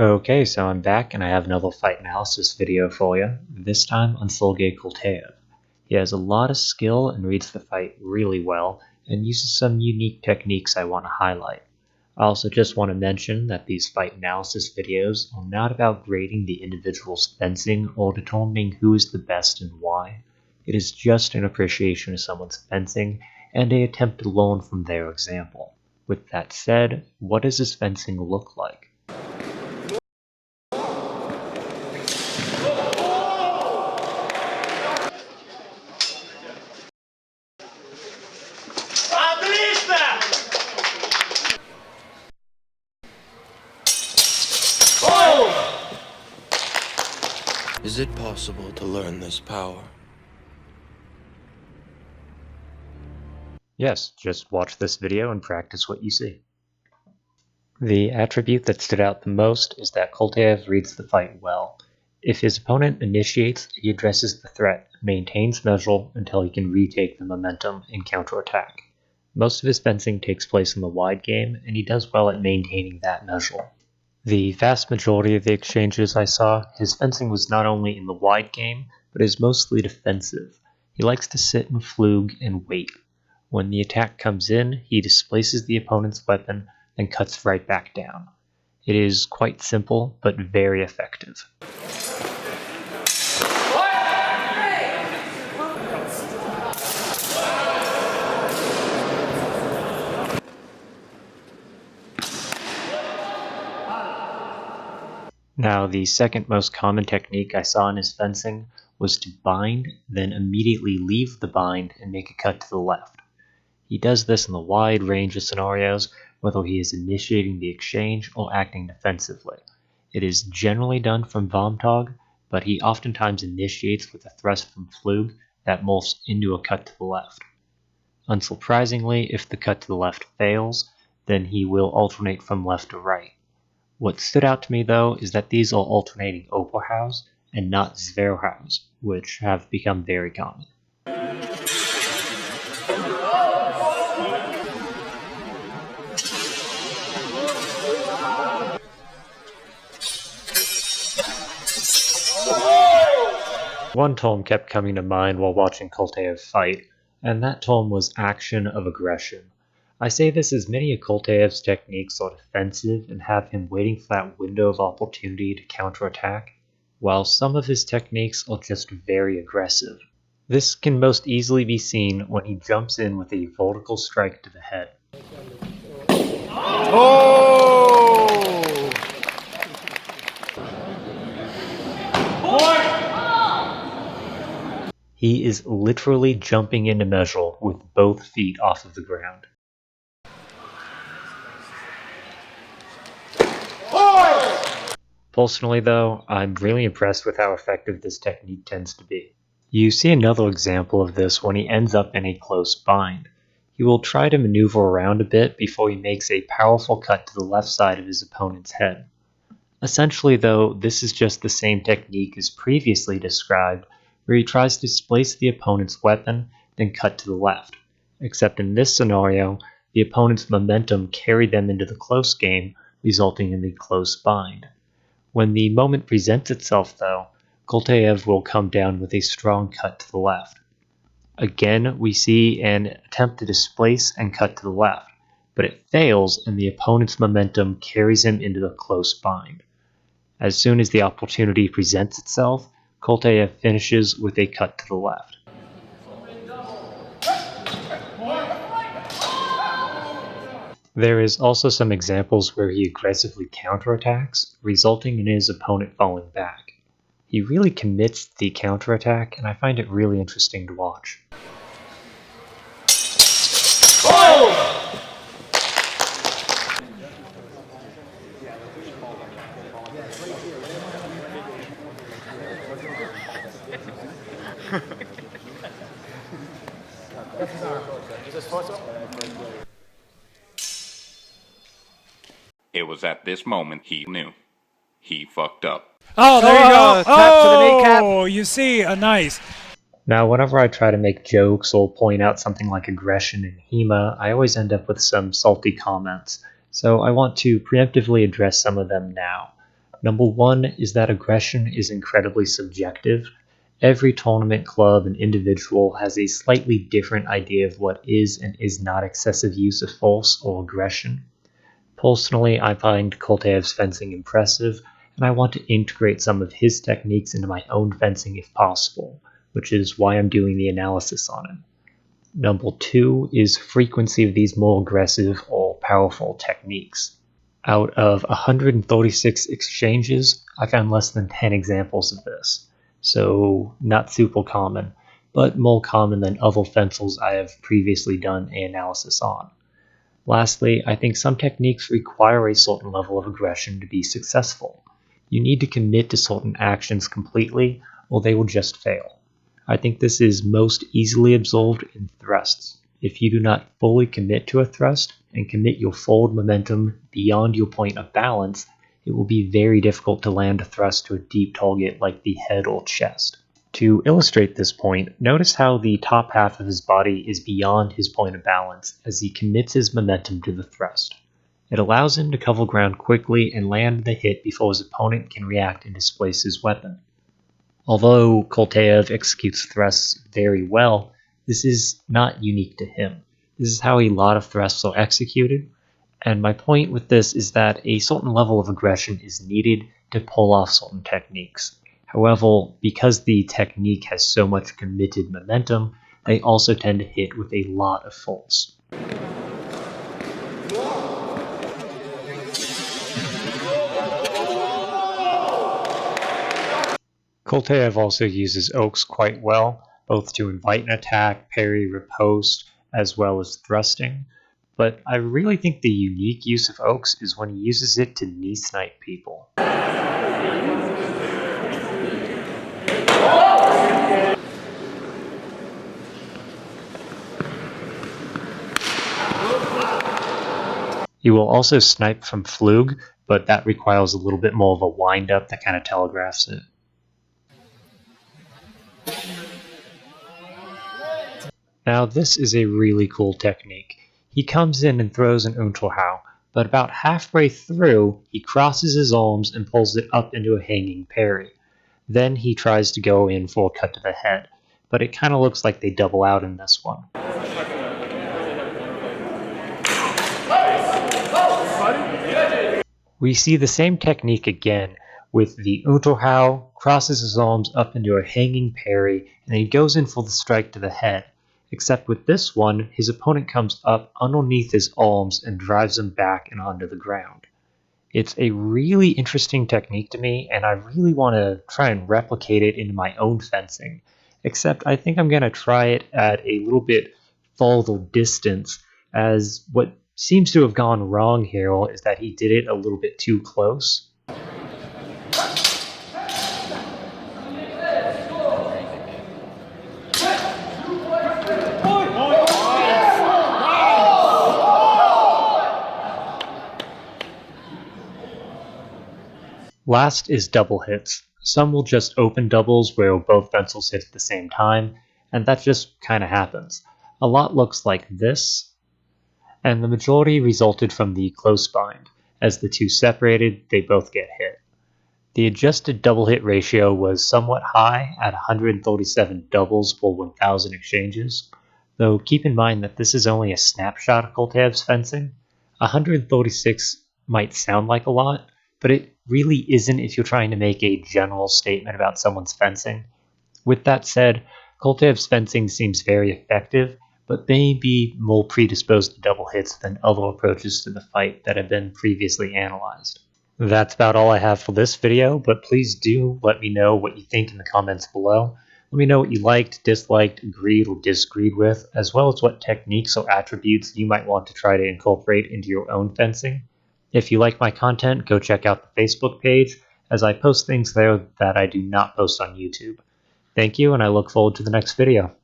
Okay, so I'm back and I have another fight analysis video for you, this time on Sergey Kultaev. He has a lot of skill and reads the fight really well, and uses some unique techniques I want to highlight. I also just want to mention that these fight analysis videos are not about grading the individual's fencing or determining who is the best and why. It is just an appreciation of someone's fencing and an attempt to learn from their example. With that said, what does his fencing look like? Is it possible to learn this power? Yes, just watch this video and practice what you see. The attribute that stood out the most is that Kultaev reads the fight well. If his opponent initiates, he addresses the threat, maintains measure until he can retake the momentum and counterattack. Most of his fencing takes place in the wide game, and he does well at maintaining that measure. The vast majority of the exchanges I saw, his fencing was not only in the wide game, but is mostly defensive. He likes to sit and flug and wait. When the attack comes in, he displaces the opponent's weapon, then cuts right back down. It is quite simple, but very effective. Now, the second most common technique I saw in his fencing was to bind, then immediately leave the bind and make a cut to the left. He does this in a wide range of scenarios, whether he is initiating the exchange or acting defensively. It is generally done from Vomtog, but he oftentimes initiates with a thrust from Flug that morphs into a cut to the left. Unsurprisingly, if the cut to the left fails, then he will alternate from left to right. What stood out to me, though, is that these are alternating Oberhaus and not Zwerhaus, which have become very common. One term kept coming to mind while watching Kultaev fight, and that term was action of aggression. I say this as many of Kultaev's techniques are defensive and have him waiting for that window of opportunity to counterattack, while some of his techniques are just very aggressive. This can most easily be seen when he jumps in with a vertical strike to the head. He is literally jumping into measure with both feet off of the ground. Personally, though, I'm really impressed with how effective this technique tends to be. You see another example of this when he ends up in a close bind. He will try to maneuver around a bit before he makes a powerful cut to the left side of his opponent's head. Essentially, though, this is just the same technique as previously described, where he tries to displace the opponent's weapon, then cut to the left. Except in this scenario, the opponent's momentum carried them into the close game, resulting in the close bind. When the moment presents itself, though, Kultaev will come down with a strong cut to the left. Again, we see an attempt to displace and cut to the left, but it fails and the opponent's momentum carries him into the close bind. As soon as the opportunity presents itself, Kultaev finishes with a cut to the left. There is also some examples where he aggressively counterattacks, resulting in his opponent falling back. He really commits to the counterattack, and I find it really interesting to watch. It was at this moment he knew. He fucked up. Oh, there you go. Tap to the kneecap. Oh, you see, nice. Now, whenever I try to make jokes or point out something like aggression in HEMA, I always end up with some salty comments, so I want to preemptively address some of them now. Number one is that aggression is incredibly subjective. Every tournament, club, and individual has a slightly different idea of what is and is not excessive use of force or aggression. Personally, I find Kultaev's fencing impressive, and I want to integrate some of his techniques into my own fencing if possible, which is why I'm doing the analysis on it. Number two is frequency of these more aggressive or powerful techniques. Out of 136 exchanges, I found less than 10 examples of this, so not super common, but more common than other fencils I have previously done an analysis on. Lastly, I think some techniques require a certain level of aggression to be successful. You need to commit to certain actions completely, or they will just fail. I think this is most easily absorbed in thrusts. If you do not fully commit to a thrust and commit your forward momentum beyond your point of balance, it will be very difficult to land a thrust to a deep target like the head or chest. To illustrate this point, notice how the top half of his body is beyond his point of balance as he commits his momentum to the thrust. It allows him to cover ground quickly and land the hit before his opponent can react and displace his weapon. Although Kultaev executes thrusts very well, this is not unique to him. This is how a lot of thrusts are executed, and my point with this is that a certain level of aggression is needed to pull off certain techniques. However, because the technique has so much committed momentum, they also tend to hit with a lot of force. Kultaev also uses oaks quite well, both to invite an attack, parry, riposte, as well as thrusting. But I really think the unique use of oaks is when he uses it to knee snipe people. He will also snipe from flug, but that requires a little bit more of a wind-up that kind of telegraphs it. Now this is a really cool technique. He comes in and throws an Unterhau, but about halfway through, he crosses his arms and pulls it up into a hanging parry. Then he tries to go in for a cut to the head, but it kind of looks like they double out in this one. We see the same technique again with the Unterhau, crosses his arms up into a hanging parry, and he goes in for the strike to the head. Except with this one, his opponent comes up underneath his arms and drives him back and onto the ground. It's a really interesting technique to me, and I really want to try and replicate it into my own fencing. Except I think I'm going to try it at a little bit farther distance, as what seems to have gone wrong here is that he did it a little bit too close. Last is double hits. Some will just open doubles where both pencils hit at the same time, and that just kind of happens. A lot looks like this, and the majority resulted from the close bind. As the two separated, they both get hit. The adjusted double hit ratio was somewhat high at 137 doubles for 1,000 exchanges, though keep in mind that this is only a snapshot of Kultaev's fencing. 136 might sound like a lot, but it really isn't if you're trying to make a general statement about someone's fencing. With that said, Kultaev's fencing seems very effective, but may be more predisposed to double hits than other approaches to the fight that have been previously analyzed. That's about all I have for this video, but please do let me know what you think in the comments below. Let me know what you liked, disliked, agreed, or disagreed with, as well as what techniques or attributes you might want to try to incorporate into your own fencing. If you like my content, go check out the Facebook page, as I post things there that I do not post on YouTube. Thank you, and I look forward to the next video.